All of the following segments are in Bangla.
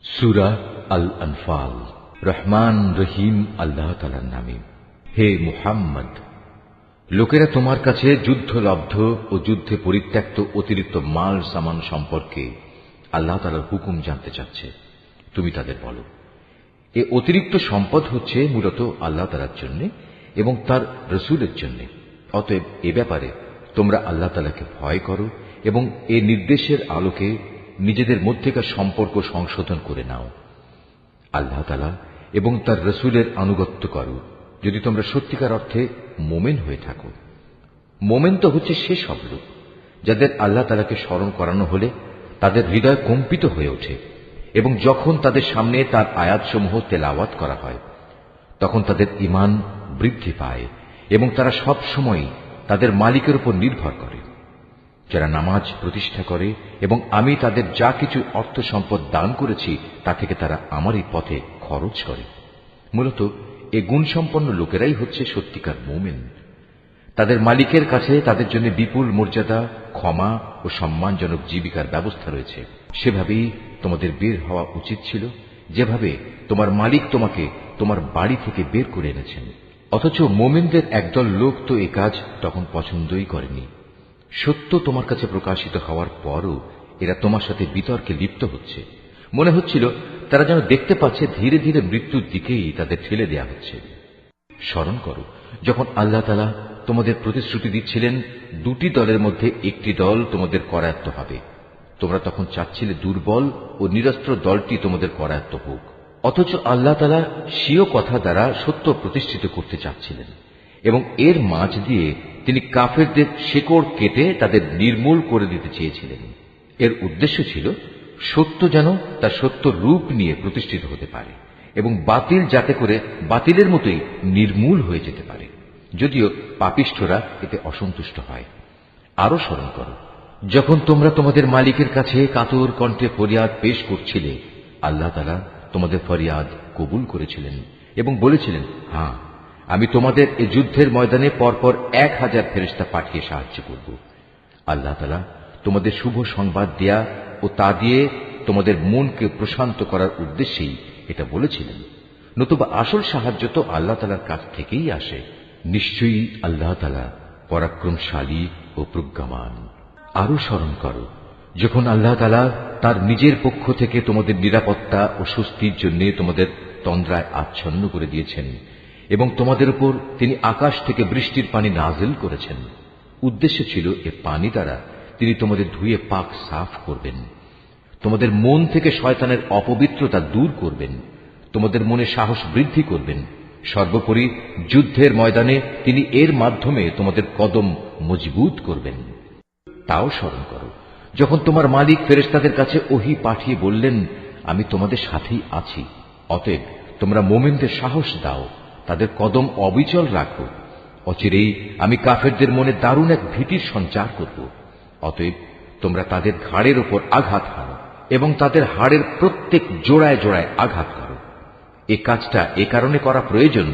সূরা আল আনফাল। রহমান রহিম আল্লাহ তাআলার নামে। হে মুহাম্মদ, লোকেরা তোমার কাছে যুদ্ধলব্ধ ও যুদ্ধে পরিত্যক্ত অতিরিক্ত মাল সামান সম্পর্কে আল্লাহ তাআলার হুকুম জানতে চাচ্ছে। তুমি তাদের বলো, এ অতিরিক্ত সম্পদ হচ্ছে মূলত আল্লাহ তাআলার জন্য এবং তার রসুলের জন্য। অতএব এ ব্যাপারে তোমরা আল্লাহ তাআলাকে ভয় করো এবং এ নির্দেশের আলোকে নিজেদের মধ্যেকার সম্পর্ক সংশোধন করে নাও। আল্লাহ তাআলা এবং তার রসুলের আনুগত্য করো যদি তোমরা সত্যিকার অর্থে মোমেন হয়ে থাকো। মোমেন তো হচ্ছে সে সব লোক যাদের আল্লাহ তাআলাকে স্মরণ করানো হলে তাদের হৃদয় কম্পিত হয়ে ওঠে এবং যখন তাদের সামনে তার আয়াতসমূহ তেলাওয়াত করা হয় তখন তাদের ঈমান বৃদ্ধি পায় এবং তারা সব সময় তাদের মালিকের উপর নির্ভর করে। যারা নামাজ প্রতিষ্ঠা করে এবং আমি তাদের যা কিছু অর্থ সম্পদ দান করেছি তা থেকে তারা আমারই পথে খরচ করে। মূলত এ গুণসম্পন্ন লোকেরাই হচ্ছে সত্যিকার মোমেন। তাদের মালিকের কাছে তাদের জন্য বিপুল মর্যাদা, ক্ষমা ও সম্মানজনক জীবিকার ব্যবস্থা রয়েছে। সেভাবেই তোমাদের বের হওয়া উচিত ছিল, যেভাবে তোমার মালিক তোমাকে তোমার বাড়ি থেকে বের করে এনেছেন। অথচ মোমেনদের একদল লোক তো এ কাজ তখন পছন্দই করেনি। সত্য তোমার কাছে প্রকাশিত হওয়ার পরও এরা তোমার সাথে বিতর্কে লিপ্ত হচ্ছে। মনে হচ্ছিল তারা যেন দেখতে পাচ্ছে ধীরে ধীরে মৃত্যুর দিকেই তাদের ঠেলে দেয়া হচ্ছে। স্মরণ করো, যখন আল্লাহ তাআলা তোমাদের প্রতিশ্রুতি দিচ্ছিলেন দুটি দলের মধ্যে একটি দল তোমাদের করায়ত্ত হবে, তোমরা তখন চাচ্ছিলে দুর্বল ও নিরস্ত্র দলটি তোমাদের করায়ত্ত হোক। অথচ আল্লাহ তাআলা স্বীয় কথা দ্বারা সত্য প্রতিষ্ঠিত করতে চাচ্ছিলেন এবং এর মাঝ দিয়ে তিনি কাফেরদের শেকড় কেটে তাদের নির্মূল করে দিতে চেয়েছিলেন। এর উদ্দেশ্য ছিল সত্য যেন তার সত্য রূপ নিয়ে প্রতিষ্ঠিত হতে পারে এবং বাতিল যাতে করে বাতিলের মতোই নির্মূল হয়ে যেতে পারে, যদিও পাপিষ্ঠরা এতে অসন্তুষ্ট হয়। আরো স্মরণ করো, যখন তোমরা তোমাদের মালিকের কাছে কাতর কণ্ঠে ফরিয়াদ পেশ করছিলে, আল্লাহ তাআলা তোমাদের ফরিয়াদ কবুল করেছিলেন এবং বলেছিলেন, হ্যাঁ, আমি তোমাদের এই যুদ্ধের ময়দানে পরপর 1000 ফেরেশতা পাঠিয়ে সাহায্য করব। আল্লাহ তাআলা তোমাদের শুভ সংবাদ দেয়া ও তা দিয়ে তোমাদের মনকে প্রশান্ত করার উদ্দেশ্যেই এটা বলেছিলেন, নতুবা আসল সাহায্য তো আল্লাহ তাআলার কাছ থেকেই আসে। নিশ্চয়ই আল্লাহ তাআলা পরাক্রমশালী ও প্রজ্ঞামান। আরো স্মরণ করো, যখন আল্লাহ তাআলা তার নিজের পক্ষ থেকে তোমাদের নিরাপত্তা ও স্বস্তির জন্য তোমাদের তন্দ্রায় আচ্ছন্ন করে দিয়েছেন এবং তোমাদের উপর তিনি আকাশ থেকে বৃষ্টির পানি নাজিল করেছেন। উদ্দেশ্য ছিল এ পানি দ্বারা তিনি তোমাদের ধুয়ে পাক সাফ করবেন, তোমাদের মন থেকে শয়তানের অপবিত্রতা দূর করবেন, তোমাদের মনে সাহস বৃদ্ধি করবেন। সর্বোপরি যুদ্ধের ময়দানে তিনি এর মাধ্যমে তোমাদের কদম মজবুত করবেন। তাও স্মরণ করো, যখন তোমার মালিক ফেরেশতাদের কাছে ওহী পাঠিয়ে বললেন, আমি তোমাদের সাথেই আছি, অতএব তোমরা মোমেনদের সাহস দাও, তাদের কদম অবিচল রাখো। অচিরেই আমি কাফেরদের মনে দারুণ এক ভীতির সঞ্চার করব। অতএব তোমরা তাদের ঘাড়ের উপর আঘাত হানো এবং তাদের হাড়ের প্রত্যেক জোড়ায় জোড়ায় আঘাত করো। এ কাজটা এ কারণে করা প্রয়োজন,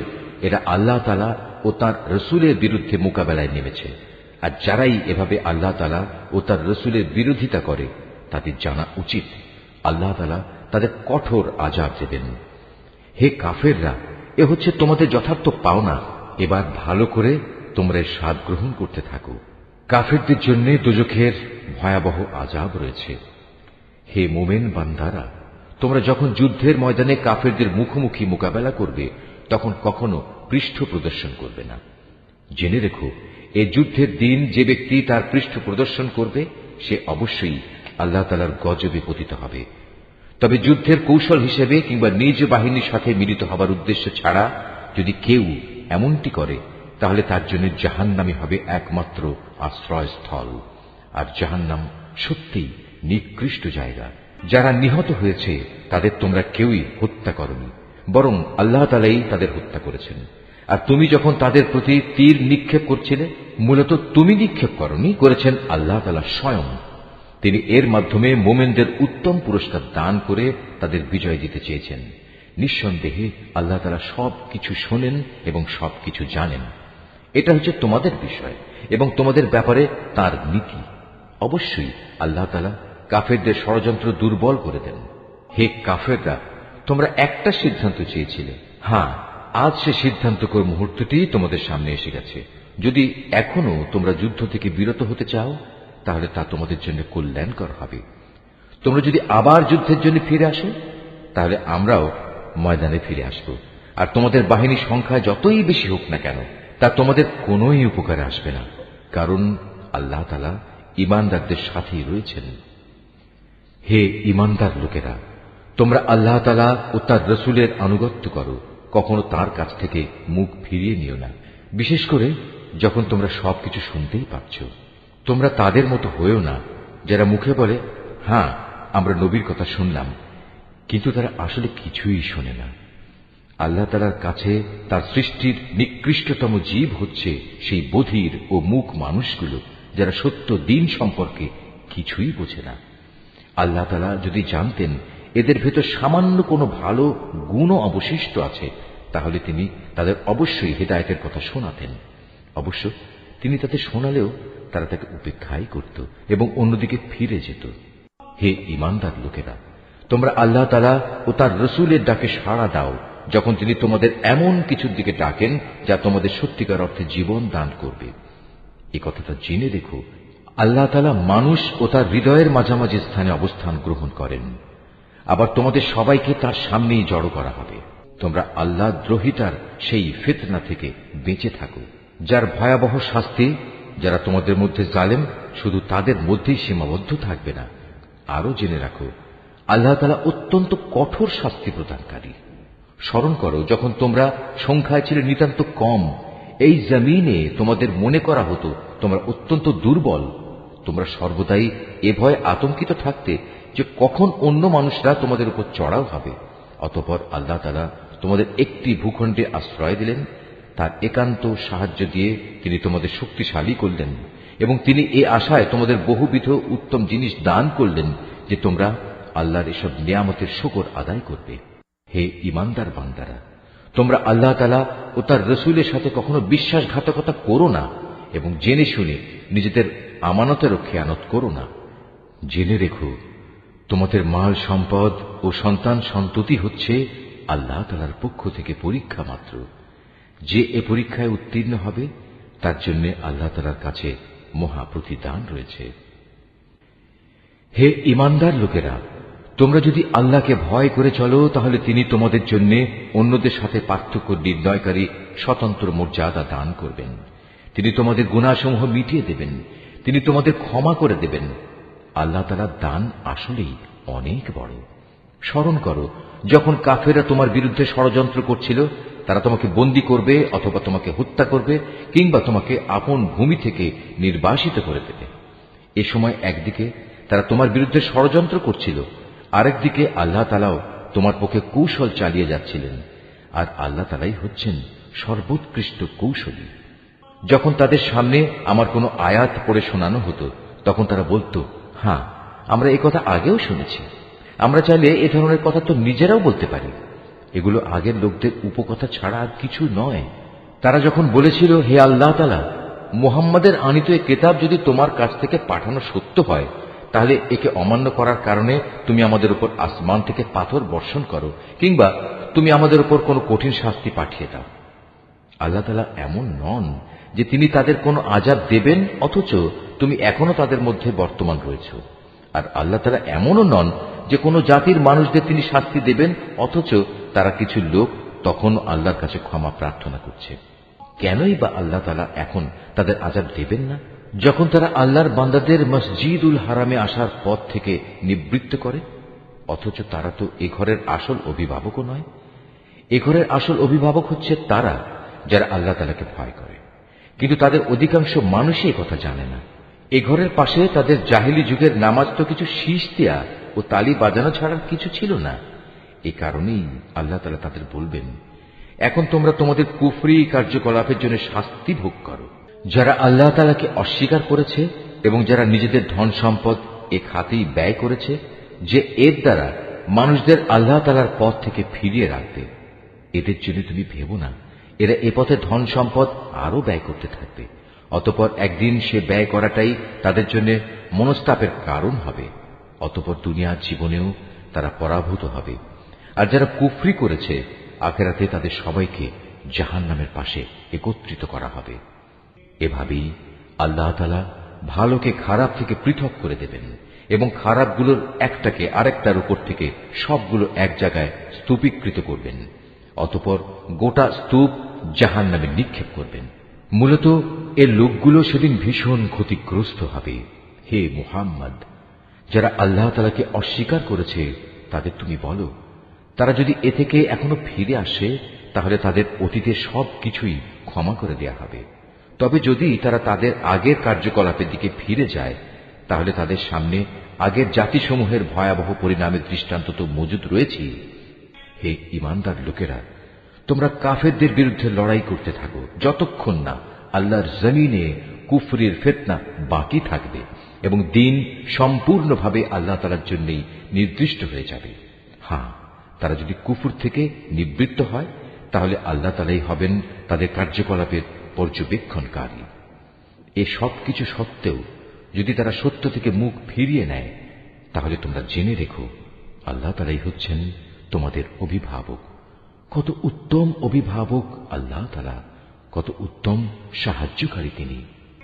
এরা আল্লাহ তাআলা ও তার রসুলের বিরুদ্ধে মোকাবেলায় নেমেছে। আর যারাই এভাবে আল্লাহ তাআলা ও তার রসুলের বিরোধিতা করে তাদের জানা উচিত আল্লাহ তাআলা তাদের কঠোর আযাব দেবেন। হে কাফেররা, এ হচ্ছে তোমাদের যথার্থ পাওনা। এবার ভালো করে তোমরা এর স্বাদ গ্রহণ করতে থাকো। কাফেরদের জন্য দোজখের ভয়াবহ আযাব রয়েছে। হে মুমিন বান্দারা, তোমরা যখন যুদ্ধের ময়দানে কাফেরদের মুখোমুখি মোকাবেলা করবে তখন কখনো পৃষ্ঠ প্রদর্শন করবে না। জেনে রেখো, এই যুদ্ধের দিন যে ব্যক্তি তার পৃষ্ঠ প্রদর্শন করবে সে অবশ্যই আল্লাহ তাআলার গজবে পতিত হবে। তবে যুদ্ধের কৌশল হিসেবে কিংবা নিজ বাহিনীর সাথে মিলিত হবার উদ্দেশ্য ছাড়া যদি কেউ এমনটি করে তাহলে তার জন্য জাহান্নামই হবে একমাত্র আশ্রয়স্থল। আর জাহান্নাম সত্যিই নিকৃষ্ট জায়গা। যারা নিহত হয়েছে তাদের তোমরা কেউই হত্যা করনি, বরং আল্লাহ তাআলাই তাদের হত্যা করেছেন। আর তুমি যখন তাদের প্রতি তীর নিক্ষেপ করছিলে, মূলত তুমি নিক্ষেপ করনি, করেছেন আল্লাহ তাআলা স্বয়ং। তিনি এর মাধ্যমে মোমেনদের উত্তম পুরস্কার দান করে তাদের বিজয় দিতে চেয়েছেন। নিঃসন্দেহে আল্লাহ তাআলা সবকিছু শোনেন এবং সবকিছু জানেন। এটা হচ্ছে তোমাদের বিষয় এবং তোমাদের ব্যাপারে তার নীতি। অবশ্যই আল্লাহ তাআলা কাফেরদের ষড়যন্ত্র দুর্বল করে দেন। হে কাফেররা, তোমরা একটা সিদ্ধান্ত চেয়েছিলে। হ্যাঁ, আজ সে সিদ্ধান্তকর মুহূর্তটি তোমাদের সামনে এসে গেছে। যদি এখনো তোমরা যুদ্ধ থেকে বিরত হতে চাও, তাহলে তা তোমাদের জন্য কল্যাণকর হবে। তোমরা যদি আবার যুদ্ধের জন্য ফিরে আসো, তাহলে আমরাও ময়দানে ফিরে আসব। আর তোমাদের বাহিনীর সংখ্যা যতই বেশি হোক না কেন, তা তোমাদের কোনোই উপকারে আসবে না, কারণ আল্লাহ তাআলা ঈমানদারদের সাথেই রয়েছেন। হে ঈমানদার লোকেরা, তোমরা আল্লাহ তাআলা ও তার রাসূলের আনুগত্য করো, কখনো তার কাছ থেকে মুখ ফিরিয়ে নিও না, বিশেষ করে যখন তোমরা সবকিছু শুনতেই পাচ্ছ। তোমরা তাদের মতো হয়েও না, যারা মুখে বলে হ্যাঁ আমরা নবীর কথা শুনলাম, কিন্তু তারা আসলে কিছুই শোনে না। আল্লাহ তাআলার কাছে তার সৃষ্টির নিকৃষ্টতম জীব হচ্ছে সেই বধির ও মূক মানুষগুলো, যারা সত্য দিন সম্পর্কে কিছুই বোঝে না। আল্লাহ তাআলা যদি জানতেন এদের ভেতর সামান্য কোনো ভালো গুণও অবশিষ্ট আছে, তাহলে তিনি তাদের অবশ্যই হিদায়াতের কথা শোনাতেন। অবশ্য তিনি তাদের শোনালেও তারা তাকে উপেক্ষাই করত এবং অন্যদিকে ফিরে যেত। হে ঈমানদার লোকেরা, তোমরা আল্লাহ তাআলা ও তার রাসূলের ডাকে সাড়া দাও, যখন তিনি তোমাদের এমন কিছুর দিকে ডাকেন যা তোমাদের সত্যিকার অর্থে জীবন দান করবে। এ কথাটা জেনে দেখো, আল্লাহ তাআলা মানুষ ও তার হৃদয়ের মাঝামাঝি স্থানে অবস্থান গ্রহণ করেন। আবার তোমাদের সবাইকে তার সামনেই জড়ো করা হবে। তোমরা আল্লাহ দ্রোহিতার সেই ফিতনা থেকে বেঁচে থাকো, যার ভয়াবহ শাস্তি যারা তোমাদের মধ্যে জালেম শুধু তাদের মধ্যেই সীমাবদ্ধ থাকবে না। আরো জেনে রাখো, আল্লাহ তাআলা অত্যন্ত কঠোর শাস্তি প্রদানকারী। স্মরণ করো, যখন তোমরা সংখ্যায় ছিলে নিতান্ত কম, এই জমিনে তোমাদের মনে করা হতো তোমরা অত্যন্ত দুর্বল। তোমরা সর্বদাই এ ভয়ে আতঙ্কিত থাকতে যে কখন অন্য মানুষরা তোমাদের উপর চড়াও হবে। অতঃপর আল্লাহ তাআলা তোমাদের একটি ভূখণ্ডে আশ্রয় দিলেন, তার একান্ত সাহায্য দিয়ে তিনি তোমাদের শক্তিশালী করলেন এবং তিনি এ আশায় তোমাদের বহুবিধ উত্তম জিনিস দান করলেন যে তোমরা আল্লাহর এসব নিয়ামতের শুকর আদায় করবে। হে ঈমানদার বান্দারা, তোমরা আল্লাহ তাআলা ও তার রাসূলের সাথে কখনো বিশ্বাসঘাতকতা করো না এবং জেনে শুনে নিজেদের আমানতেরও খেয়ানত করো না। জেনে রেখো, তোমাদের মাল সম্পদ ও সন্তান সন্ততি হচ্ছে আল্লাহ তাআলার পক্ষ থেকে পরীক্ষা মাত্র। যে এ পরীক্ষায় উত্তীর্ণ হবে তার জন্য আল্লাহ তাআলার কাছে মহা প্রতিদান রয়েছে। হে ঈমানদার লোকেরা, তোমরা যদি আল্লাহকে ভয় করে চলো, তাহলে তিনি তোমাদের জন্য অন্যদের সাথে পার্থক্য নির্ণয়কারী স্বতন্ত্র মর্যাদা দান করবেন। তিনি তোমাদের গুনাহসমূহ মিটিয়ে দেবেন, তিনি তোমাদের ক্ষমা করে দেবেন। আল্লাহ তাআলার দান আসলেই অনেক বড়। স্মরণ করো, যখন কাফেররা তোমার বিরুদ্ধে ষড়যন্ত্র করছিল, তারা তোমাকে বন্দী করবে অথবা তোমাকে হত্যা করবে কিংবা তোমাকে আপন ভূমি থেকে নির্বাসিত করে দেবে। এ সময় একদিকে তারা তোমার বিরুদ্ধে ষড়যন্ত্র করছিল, আরেকদিকে আল্লাহ তাআলাও তোমার পক্ষে কৌশল চালিয়ে যাচ্ছিলেন। আর আল্লাহ তাআলাই হচ্ছেন সর্বোৎকৃষ্ট কৌশলী। যখন তাদের সামনে আমার কোনো আয়াত পড়ে শোনানো হতো, তখন তারা বলতো, হ্যাঁ আমরা এ কথা আগেও শুনেছি, আমরা চাইলে এ ধরনের কথা তো নিজেরাও বলতে পারি। এগুলো আগের লোকদের উপকথা ছাড়া আর কিছু নয়। তারা যখন বলেছিল, হে আল্লাহ তাআলা, মুহাম্মাদের আনিত এ কিতাব যদি তোমার কাছ থেকে পাঠানো সত্য হয়, তাহলে একে অমান্য করার কারণে তুমি আমাদের উপর আসমান থেকে পাথর বর্ষণ করো কিংবা তুমি আমাদের উপর কোনো কঠিন শাস্তি পাঠিয়ে দাও। আল্লাহ তাআলা এমন নন যে তিনি তাদের কোনো আযাব দেবেন অথচ তুমি এখনো তাদের মধ্যে বর্তমান রয়েছ। আর আল্লাহ তাআলা এমনও নন যে কোনো জাতির মানুষদের তিনি শাস্তি দেবেন অথচ তারা কিছু লোক তখন আল্লাহর কাছে ক্ষমা প্রার্থনা করছে। কেনই বা আল্লাহ তাআলা এখন তাদের আযাব দেবেন না, যখন তারা আল্লাহর বান্দাদের মসজিদুল হারামে আসার পথ থেকে নিবৃত্ত করে? অথচ তারা তো এ ঘরের আসল অভিভাবকও নয়। এ ঘরের আসল অভিভাবক হচ্ছে তারা যারা আল্লাহ তাআলাকে ভয় করে, কিন্তু তাদের অধিকাংশ মানুষই কথা জানে না। এ ঘরের পাশে তাদের জাহিলি যুগের নামাজ তো কিছু শীষ দেয়া ও তালি বাজানো ছাড়ার কিছু ছিল না। এই কারণেই আল্লাহ তাআলা তাদের বলবেন, এখন তোমরা তোমাদের কুফরি কার্যকলাপের জন্য শাস্তি ভোগ করো। যারা আল্লাহ তাআলাকে অস্বীকার করেছে এবং যারা নিজেদের ধন সম্পদ এ খাতেই ব্যয় করেছে, যে এর দ্বারা মানুষদের আল্লাহ তাআলার পথ থেকে ফিরিয়ে রাখবে, এদের জন্য তুমি ভেবো না এরা এ পথে ধন সম্পদ আরো ব্যয় করতে থাকবে। অতঃপর একদিন সে ব্যয় করাটাই তাদের জন্য মনস্তাপের কারণ হবে। অতঃপর দুনিয়ার জীবনেও তারা পরাভূত হবে। আর যারা কুফরি করেছে আখিরাতে তাদের সবাইকে জাহান্নামের পাশে একত্রিত করা হবে। এভাবেই আল্লাহ তাআলা ভালোকে খারাপ থেকে পৃথক করে দেবেন এবং খারাপগুলোর একটাকে আরেকটার উপর থেকে সবগুলো এক জায়গায় স্তূপীকৃত করবেন। অতঃপর গোটা স্তূপ জাহান্নামে নিক্ষেপ করবেন। মূলত এর লোকগুলো সেদিন ভীষণ ক্ষতিগ্রস্ত হবে। হে মুহাম্মদ, যারা আল্লাহ তাআলাকে অস্বীকার করেছে তাদের তুমি বলো, তারা যদি এ থেকে এখনো ফিরে আসে তাহলে তাদের অতীতের সব কিছুই ক্ষমা করে দেয়া হবে। তবে যদি তারা তাদের আগের কার্যকলাপের দিকে ফিরে যায় তাহলে তাদের সামনে আগের জাতিসমূহের ভয়াবহ পরিণামের দৃষ্টান্ত তো মজুদ রয়েছে। হে ঈমানদার লোকেরা, তোমরা কাফেরদের বিরুদ্ধে লড়াই করতে থাকো যতক্ষণ না আল্লাহর জমিনে কুফরির ফিতনা বাকি থাকবে এবং দ্বীন সম্পূর্ণভাবে আল্লাহ তাআলার জন্যই নির্দিষ্ট হয়ে যাবে। হ্যাঁ, তারা যদি কুফর থেকে নিবৃত্ত হয় তাহলে আল্লাহ তাআলাই হবেন তাদের কার্যকলাপের পর্যবেক্ষণকারী। এ সব কিছু সত্ত্বেও যদি তারা সত্য থেকে মুখ ফিরিয়ে নেয় তাহলে তোমরা জেনে রেখো আল্লাহ তাআলাই হচ্ছেন তোমাদের অভিভাবক। কত উত্তম অভিভাবক আল্লাহ তাআলা, কত উত্তম সাহায্যকারী তিনি।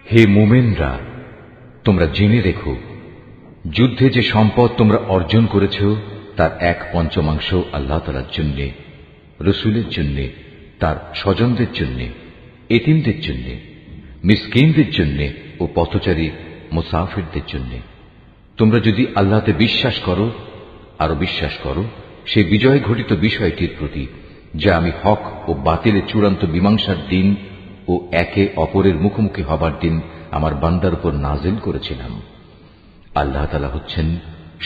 হে মুমিনরা, তোমরা জেনে রেখো যুদ্ধে যে সম্পদ তোমরা অর্জন করেছ তার 1/5 আল্লাহ তাআলার জন্য, রসুলের জন্য, তার স্বজনদের জন্য, এতিমদের জন্য, মিসকিনদের জন্য ও পথচারী মুসাফিরদের জন্য। তোমরা যদি আল্লাহতে বিশ্বাস করো, আরো বিশ্বাস করো সেই বিজয় ঘটিত বিষয়টির প্রতি যা আমি হক ও বাতিলের চূড়ান্ত মীমাংসার দিন ও একে অপরের মুখোমুখি হবার দিন আমার বান্দার উপর নাজিল করেছিলাম। আল্লাহ তাআলা হচ্ছেন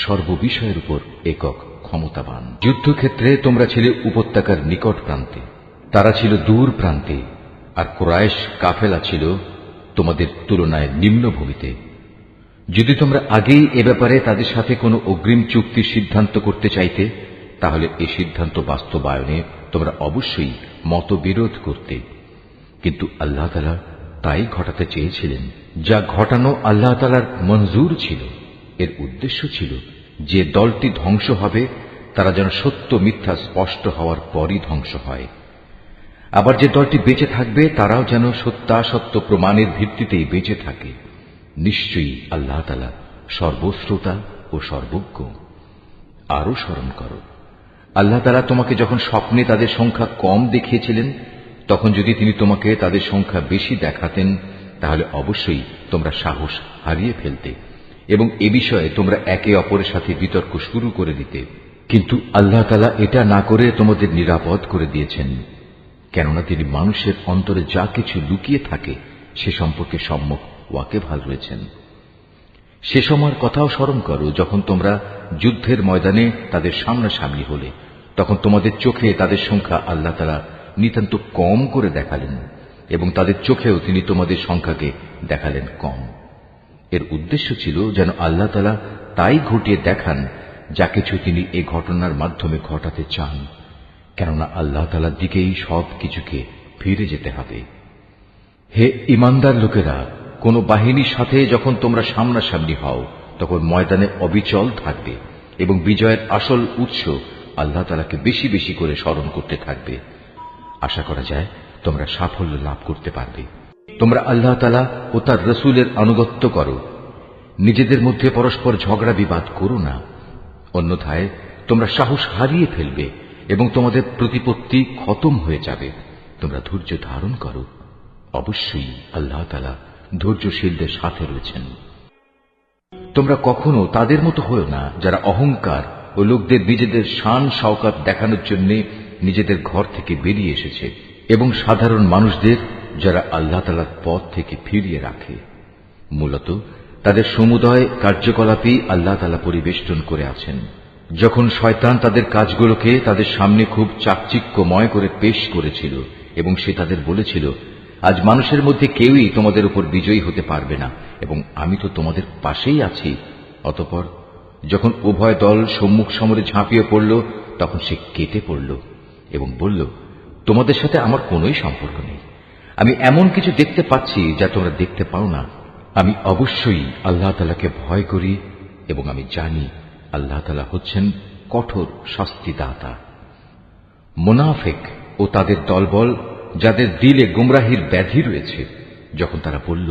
সর্ববিষয়ের উপর একক ক্ষমতাবান। যুদ্ধক্ষেত্রে তোমরা ছিলে উপত্যকার নিকট প্রান্তে, তারা ছিল দূর প্রান্তে, আর কুরাইশ কাফেলা ছিল তোমাদের তুলনায় নিম্নভূমিতে। যদি তোমরা আগেই এ ব্যাপারে তাদের সাথে কোনো অগ্রিম চুক্তির সিদ্ধান্ত করতে চাইতে তাহলে এই সিদ্ধান্ত বাস্তবায়নে তোমরা অবশ্যই মতবিরোধ করতে, কিন্তু আল্লাহ তাআলা তাই ঘটাতে চেয়েছিলেন যা ঘটানো আল্লাহ তাআলার মঞ্জুর ছিল। এর উদ্দেশ্য ছিল যে দলটি ধ্বংস হবে তারা যেন সত্য মিথ্যা স্পষ্ট হওয়ার পরই ধ্বংস হয়, আবার যে দলটি বেঁচে থাকবে তারাও যেন সত্যাসত্য প্রমাণের ভিত্তিতেই বেঁচে থাকে। নিশ্চয়ই আল্লাহ তাআলা সর্বশ্রোতা ও সর্বজ্ঞ। আরো স্মরণ করো, আল্লাহ তাআলা তোমাকে যখন স্বপ্নে তাদের সংখ্যা কম দেখিয়েছিলেন তখন যদি তিনি তোমাকে তাদের সংখ্যা বেশি দেখাতেন তাহলে অবশ্যই তোমরা সাহস হারিয়ে ফেলতে এবং এ বিষয়ে তোমরা একে অপরের সাথে বিতর্ক শুরু করে দিতে। কিন্তু আল্লাহ তাআলা এটা না করে তোমাদের নিরাপদ করে দিয়েছেন, কেননা তিনি মানুষের অন্তরে যা কিছু লুকিয়ে থাকে সে সম্পর্কে সম্যক ওয়াকিবহাল রয়েছেন। সে সময়ের কথাও স্মরণ করো যখন তোমরা যুদ্ধের ময়দানে তাদের সামনাসামনি হলে, তখন তোমাদের চোখে তাদের সংখ্যা আল্লাহ তাআলা নিতান্ত কম করে দেখালেন এবং তাদের চোখেও তিনি তোমাদের সংখ্যাকে দেখালেন কম। এর উদ্দেশ্য ছিল যেন আল্লাহ তাআলা তাই ঘটিয়ে দেখান যা কিছু তিনি এই ঘটনার মাধ্যমে ঘটাতে চান, কেননা আল্লাহ তাআলার দিকেই সব কিছুকে ফিরে যেতে হবে। হে ঈমানদার লোকেরা, কোন বাহিনীর সাথে যখন তোমরা সামনাসামনি হও তখন ময়দানে অবিচল থাকবে এবং বিজয়ের আসল উৎস আল্লাহ তাআলাকে বেশি বেশি করে স্মরণ করতে থাকবে। আশা করা যায় তোমরা সাফল্য লাভ করতে পারবে। তোমরা আল্লাহ তাআলা ও তার রসুলের আনুগত্য করো, নিজেদের মধ্যে পরস্পর ঝগড়া বিবাদ করো না, অন্যথায় তোমরা সাহস হারিয়ে ফেলবে এবং তোমাদের প্রতিপত্তি খতম হয়ে যাবে। তোমরা ধৈর্য ধারণ করো, অবশ্যই আল্লাহ তাআলা ধৈর্যশীলদের সাথে রয়েছেন। তোমরা কখনো তাদের মতো হও না যারা অহংকার ও লোকদের নিজেদের শান শওকত দেখানোর জন্য নিজেদের ঘর থেকে বেরিয়ে এসেছে এবং সাধারণ মানুষদের যারা আল্লাহ তাআলার পথ থেকে ফিরিয়ে রাখে। মূলত তাদের সমুদয় কার্যকলাপই আল্লাহ তাআলা পরিবেষ্টন করে আছেন। যখন শয়তান তাদের কাজগুলোকে তাদের সামনে খুব চাকচিক্যময় করে পেশ করেছিল এবং সে তাদের বলেছিল, আজ মানুষের মধ্যে কেউই তোমাদের উপর বিজয়ী হতে পারবে না এবং আমি তো তোমাদের পাশেই আছি। অতঃপর যখন উভয় দল সম্মুখ সমরে ঝাঁপিয়ে পড়ল তখন সে কেটে পড়ল এবং বলল, তোমাদের সাথে আমার কোনোই সম্পর্ক নেই। আমি এমন কিছু দেখতে পাচ্ছি যা তোমরা দেখতে পাও না। আমি অবশ্যই আল্লাহ তাআলাকে ভয় করি এবং আমি জানি আল্লাহ তাআলা হচ্ছেন কঠোর শাস্তিদাতা। মুনাফিক ও তাদের দলবল, যাদের দিলে গুমরাহির ব্যাধি রয়েছে, যখন তারা বলল,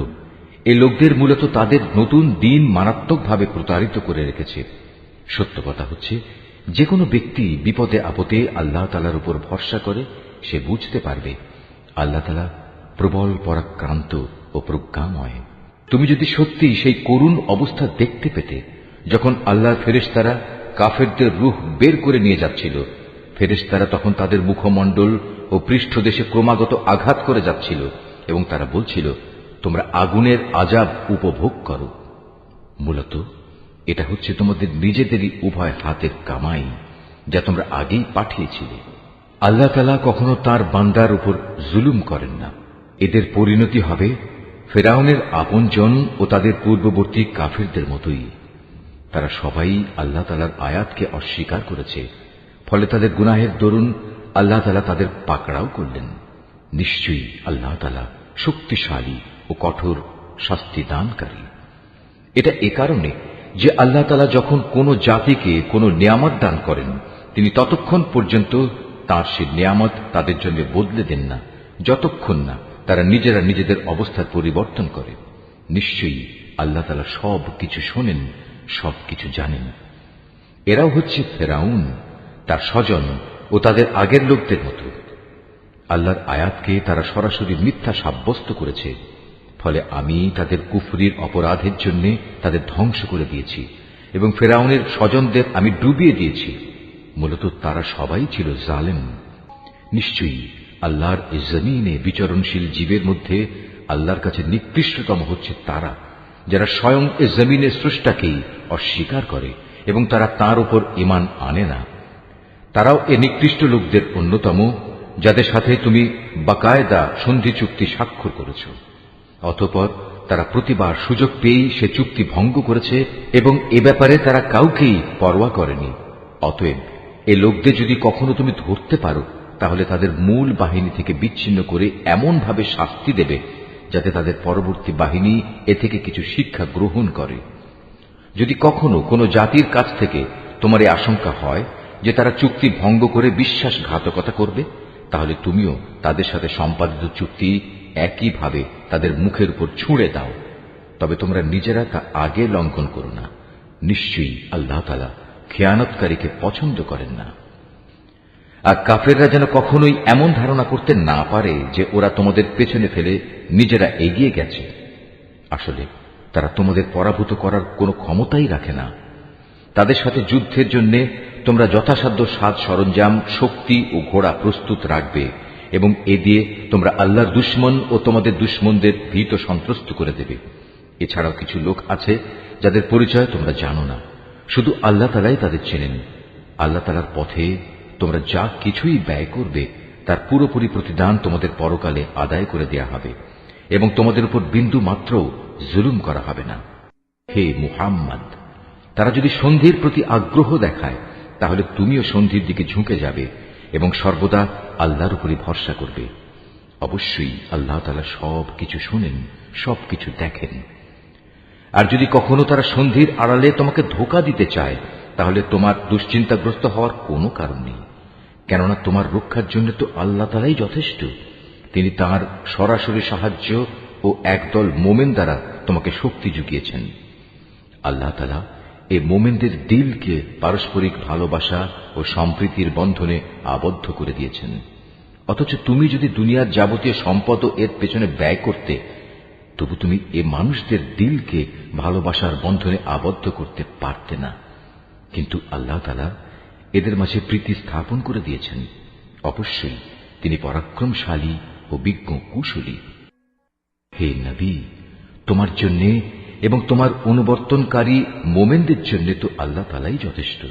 এ লোকদের মূলত তাদের নতুন দিন মারাত্মকভাবে প্রতারিত করে রেখেছে। সত্য কথা হচ্ছে, যে কোনো ব্যক্তি বিপদে আপদে আল্লাহ তাআলার উপর ভরসা করে সে বুঝতে পারবে আল্লাহ তাআলা প্রবল পরাক্রান্ত ও প্রজ্ঞাময়। তুমি যদি সত্যি সেই করুণ অবস্থা দেখতে পেতে, যখন আল্লাহর ফেরেশতারা কাফেরদের রূহ বের করে নিয়ে যাচ্ছিল, ফেরেশতারা তখন তাদের মুখমণ্ডল ও পৃষ্ঠদেশে ক্রমাগত আঘাত করে যাচ্ছিল এবং তারা বলছিল, তোমরা আগুনের আযাব উপভোগ করো। মূলত এটা হচ্ছে তোমাদের নিজেদেরই উভয় হাতের কামাই, যা তোমরা আগেই পাঠিয়েছিলে। আল্লাহ তাআলা কখনো তার বান্দার উপর জুলুম করেন না। এদের পরিণতি হবে ফেরাউনের আপনজন ও তাদের পূর্ববর্তী কাফিরদের মতোই। তারা সবাই আল্লাহ তাআলার আয়াতকে অস্বীকার করেছে, ফলে তাদের গুনাহের দরুন আল্লাহ তাআলা তাদের পাকড়াও করলেন। নিশ্চয়ই আল্লাহ তাআলা শক্তিশালী ও কঠোর শাস্তি দানকারী। এটা এ কারণে যে আল্লাহ তাআলা যখন কোন জাতিকে কোন নিয়ামত দান করেন, তিনি ততক্ষণ পর্যন্ত তাঁর সে নিয়ামত তাদের জন্য বদলে দেন না, যতক্ষণ না তারা নিজেরা নিজেদের অবস্থার পরিবর্তন করে। নিশ্চয়ই আল্লাহ তাআলা সব কিছু শোনেন, সব কিছু জানেন। এরাও হচ্ছে ফেরাউন, তার স্বজন ও তাদের আগের লোকদের মতো। আল্লাহর আয়াতকে তারা সরাসরি মিথ্যা সাব্যস্ত করেছে, ফলে আমি তাদের কুফরির অপরাধের জন্য তাদের ধ্বংস করে দিয়েছি এবং ফেরাউনের স্বজনদের আমি ডুবিয়ে দিয়েছি। মূলত তারা সবাই ছিল জালেম। নিশ্চয়ই আল্লাহর এই জমিনে বিচরণশীল জীবের মধ্যে আল্লাহর কাছে নিকৃষ্টতম হচ্ছে তারা, যারা স্বয়ং এ জমিনের স্রষ্টাকেই অস্বীকার করে এবং তারা তার উপর ঈমান আনে না। তারাও এ নিকৃষ্ট লোকদের অন্যতম, যাদের সাথে তুমি বাকায়দা সন্ধি চুক্তি স্বাক্ষর করেছ। অতঃপর তারা প্রতিবার সুযোগ পেয়েই সে চুক্তি ভঙ্গ করেছে এবং এ ব্যাপারে তারা কাউকেই পরোয়া করেনি। অতএব এ লোকদের যদি কখনো তুমি ধরতে পারো, তাহলে তাদের মূল বাহিনী থেকে বিচ্ছিন্ন করে এমন ভাবে শাস্তি দেবে যাতে তাদের পরবর্তী বাহিনী এ থেকে কিছু শিক্ষা গ্রহণ করে। যদি কখনো কোনো জাতির কাছ থেকে তোমার এই আশঙ্কা হয় যে তারা চুক্তি ভঙ্গ করে বিশ্বাসঘাতকতা করবে, তাহলে তুমিও তাদের সাথে সম্পাদিত চুক্তি একইভাবে তাদের মুখের উপর ছুঁড়ে দাও। তবে তোমরা নিজেরা তা আগে লঙ্ঘন করো না। নিশ্চয়ই আল্লাহ তাআলা খেয়ানতকারীকে পছন্দ করেন না। আর কাফেররা যেন কখনোই এমন ধারণা করতে না পারে যে ওরা তোমাদের পেছনে ফেলে নিজেরা এগিয়ে গেছে। আসলে তারা তোমাদের পরাভূত করার কোনো ক্ষমতাই রাখে না। তাদের সাথে যুদ্ধের জন্য তোমরা যথাসাধ্য সাজ সরঞ্জাম, শক্তি ও ঘোড়া প্রস্তুত রাখবে এবং এ দিয়ে তোমরা আল্লাহর দুশমন ও তোমাদের দুশমনদের ভীত সন্ত্রস্ত করে দেবে। এছাড়াও কিছু লোক আছে যাদের পরিচয় তোমরা জানো না, শুধু আল্লাহ তাআলাই তাদের চেনেন। আল্লাহ তাআলার পথে তোমরা যা কিছুই ব্যয় করবে তার পুরোপুরি প্রতিদান তোমাদের পরকালে আদায় করে দেয়া হবে এবং তোমাদের উপর বিন্দু মাত্র জুলুম করা হবে না। হে মুহাম্মদ, তারা যদি সন্ধির প্রতি আগ্রহ দেখায়, তাহলে তুমিও সন্ধির দিকে ঝুঁকে যাবে এবং সর্বদা আল্লাহর উপরই ভরসা করবে। অবশ্যই আল্লাহ তাআলা সব কিছু শোনেন, সব কিছু দেখেন। আর যদি কখনো তারা সন্ধির আড়ালে তোমাকে ধোঁকা দিতে চায়, তাহলে তোমার দুশ্চিন্তাগ্রস্ত হওয়ার কোনো কারণ নেই, কেননা তোমার রক্ষার জন্য তো আল্লাহ তাআলাই যথেষ্ট। তিনি তাঁর সরাসরি সাহায্য ও একদল মোমেন দ্বারা তোমাকে শক্তি জুগিয়েছেন। আল্লাহ তাআলা এই মোমেনদের দিলকে পারস্পরিক ভালোবাসা ও সম্প্রীতির বন্ধনে আবদ্ধ করে দিয়েছেন। অথচ তুমি যদি দুনিয়ার যাবতীয় সম্পদ এর পেছনে ব্যয় করতে, তবু তুমি এ মানুষদের দিলকে ভালোবাসার বন্ধনে আবদ্ধ করতে পারতে না। কিন্তু আল্লাহ তাআলা এদের মাঝে প্রীতি স্থাপন করে দিয়েছেন। অবশ্যই তিনি পরাক্রমশালী ও বিজ্ঞ কুশলী। হে নবী, তোমার জন্য এবং তোমার অনুবর্তনকারী মোমেনদের জন্য তো আল্লাহ তাআলাই যথেষ্ট।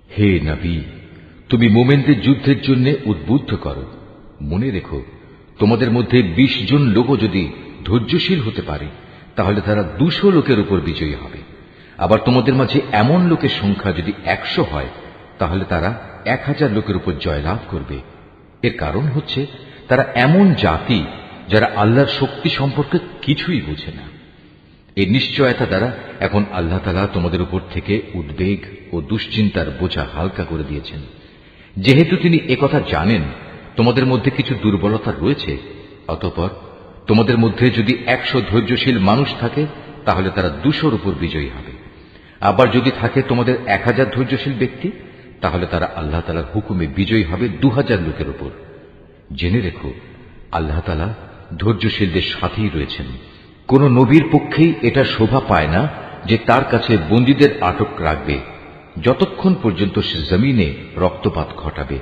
হে নবী, তুমি মোমেনদের যুদ্ধের জন্য উদ্বুদ্ধ করো। মনে রেখো, তোমাদের মধ্যে 20 জন লোকও যদি ধৈর্যশীল হতে পারে, তাহলে তারা 200 লোকের উপর বিজয়ী হবে। আবার তোমাদের মাঝে এমন লোকের সংখ্যা যদি 100 হয়, তাহলে তারা 1000 লোকের উপর জয়লাভ করবে। এর কারণ হচ্ছে তারা এমন জাতি যারা আল্লাহর শক্তি সম্পর্কে কিছুই বোঝে না। এই নিশ্চয়তা দ্বারা এখন আল্লাহ তাআলা তোমাদের উপর থেকে উদ্বেগ ও দুশ্চিন্তার বোঝা হালকা করে দিয়েছেন। যেহেতু তিনি একথা জানেন তোমাদের মধ্যে কিছু দুর্বলতা রয়েছে, অতঃপর তোমাদের মধ্যে যদি 100 ধৈর্যশীল মানুষ থাকে তাহলে তারা 200-র উপর বিজয়ী হবে। আবার যদি থাকে তোমাদের 1000 ধৈর্যশীল ব্যক্তি, তাহলে তারা আল্লাহ তাআলার হুকুমে বিজয়ী হবে 2000 লোকের উপর। জেনে রেখো, আল্লাহ তাআলা ধৈর্যশীলদের সাথেই রয়েছেন। কোন নবীর পক্ষেই এটা শোভা পায় না যে তার কাছে বন্দীদের আটক রাখবে যতক্ষণ পর্যন্ত সে জমিনে রক্তপাত ঘটাবে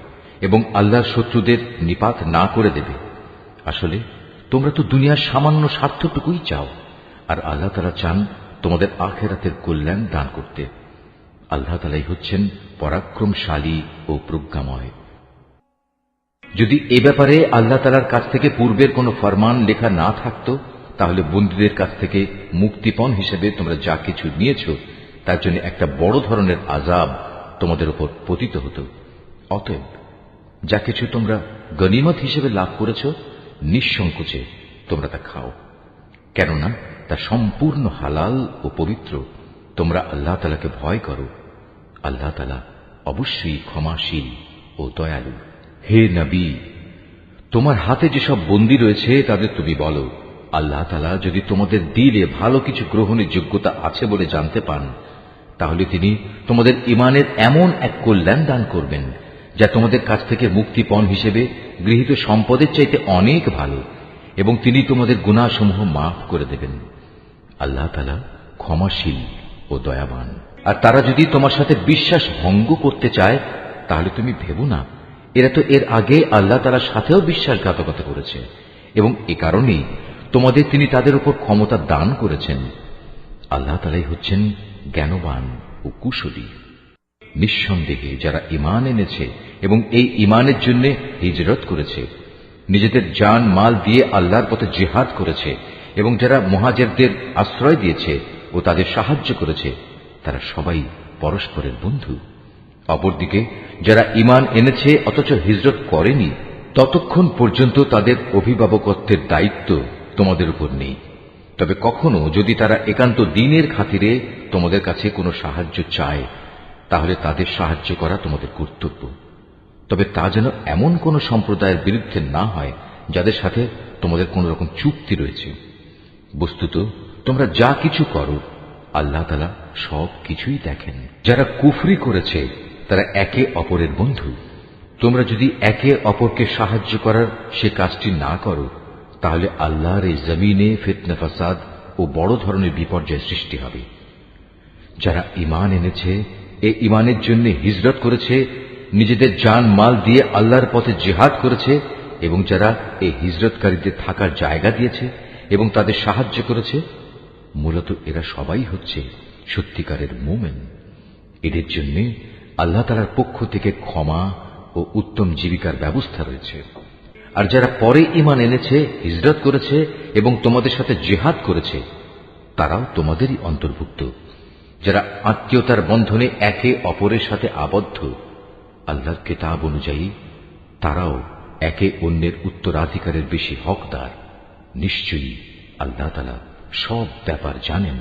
এবং আল্লাহর শত্রুদের নিপাত না করে দেবে। আসলে তোমরা তো দুনিয়ার সামান্য স্বার্থটুকুই চাও, আর আল্লাহ তাআলা চান তোমাদের আখিরাতের কল্যাণ দান করতে। আল্লাহ তাআলাই হচ্ছেন পরাক্রমশালী ও প্রজ্ঞাময়। যদি এ ব্যাপারে আল্লাহ তাআলার কাছ থেকে পূর্বের কোনো ফরমান লেখা না থাকত, তাহলে বন্দীদের কাছ থেকে মুক্তিপণ হিসেবে তোমরা যা কিছু নিয়েছ তার জন্য একটা বড় ধরনের আযাব তোমাদের উপর পতিত হতো। অতএব যা কিছু তোমরা গনিমত হিসেবে লাভ করেছ, নিঃসংকোচে তোমরা তা খাও, কেননা তা সম্পূর্ণ হালাল ও পবিত্র। তোমরা আল্লাহ তাআলাকে ভয় করো। আল্লাহ তাআলা অবশ্যই ক্ষমাশীল ও দয়ালু। হে নবী, তোমার হাতে যেসব বন্দী রয়েছে তাদের তুমি বলো, আল্লাহ তাআলা যদি তোমাদের দিলে ভালো কিছু গ্রহণের যোগ্যতা আছে বলে জানতে পান, তাহলে তিনি তোমাদের ঈমানের এমন এক কল্যাণ দান করবেন যা তোমাদের কাছ থেকে মুক্তিপণ হিসেবে গৃহীত সম্পদের চাইতে অনেক ভালো, এবং তিনি তোমাদের গুনাহসমূহ মাফ করে দেবেন। আল্লাহ তাআলা ক্ষমাশীল ও দয়াবান। আর তারা যদি তোমার সাথে বিশ্বাস ভঙ্গ করতে চায়, তাহলে তুমি ভেবো না, এরা তো এর আগে আল্লাহ তাআলার সাথেও বিশ্বাসঘাতকতা করেছে, এবং এ কারণেই তোমাদের তিনি তাদের উপর ক্ষমতা দান করেছেন। আল্লাহ তাআলাই হচ্ছেন জ্ঞানবান ও কুশলী। নিঃসন্দেহে যারা ঈমান এনেছে এবং এই ঈমানের জন্য হিজরত করেছে, নিজেদের জান মাল দিয়ে আল্লাহর পথে জিহাদ করেছে, এবং যারা মুহাজিরদের আশ্রয় দিয়েছে ও তাদের সাহায্য করেছে, তারা সবাই পরস্পরের বন্ধু। অপরদিকে যারা ঈমান এনেছে অথচ হিজরত করেনি, ততক্ষণ পর্যন্ত তাদের অভিভাবকত্বের দায়িত্ব তোমাদের উপর নেই। তবে কখনো যদি তারা একান্ত দ্বীনের খাতিরে তোমাদের কাছে কোনো সাহায্য চায়, তাহলে তাদের সাহায্য করা তোমাদের কর্তব্য। তবে তা যেন এমন কোন সম্প্রদায়ের বিরুদ্ধে না হয় যাদের সাথে তোমাদের কোন রকম চুক্তি রয়েছে। বস্তুত তোমরা যা কিছু করো আল্লাহ তাআলা সব কিছুই দেখেন। যারা কুফরি করেছে তারা একে অপরের বন্ধু। তোমরা যদি একে অপরকে সাহায্য করার সে কাজটি না করো, তাহলে আল্লাহর এই জমিনে ফিতনা ফাসাদ ও বড় ধরনের বিপর্যয় সৃষ্টি হবে। যারা ঈমান এনেছে, এই ঈমানের জন্য হিজরত করেছে, নিজেদের জান মাল দিয়ে আল্লাহর পথে জিহাদ করেছে, এবং যারা এই হিজরতকারীদের থাকার জায়গা দিয়েছে এবং তাদের সাহায্য করেছে, মূলত এরা সবাই হচ্ছে সত্যিকারের মুমিন। এদের জন্য আল্লাহ তাআলার পক্ষ থেকে ক্ষমা ও উত্তম জীবিকার ব্যবস্থা রয়েছে। আর যারা পরে ঈমান এনেছে, হিজরত করেছে এবং তোমাদের সাথে জিহাদ করেছে, তারাও তোমাদেরই অন্তর্ভুক্ত। যারা আত্মীয়তার বন্ধনে একে অপরের সাথে আবদ্ধ, আল্লাহর কিতাব অনুযায়ী তারাও একে অন্যের উত্তরাধিকারের বেশি হকদার। নিশ্চয়ই আল্লাহ তাআলা সব ব্যাপার জানেন।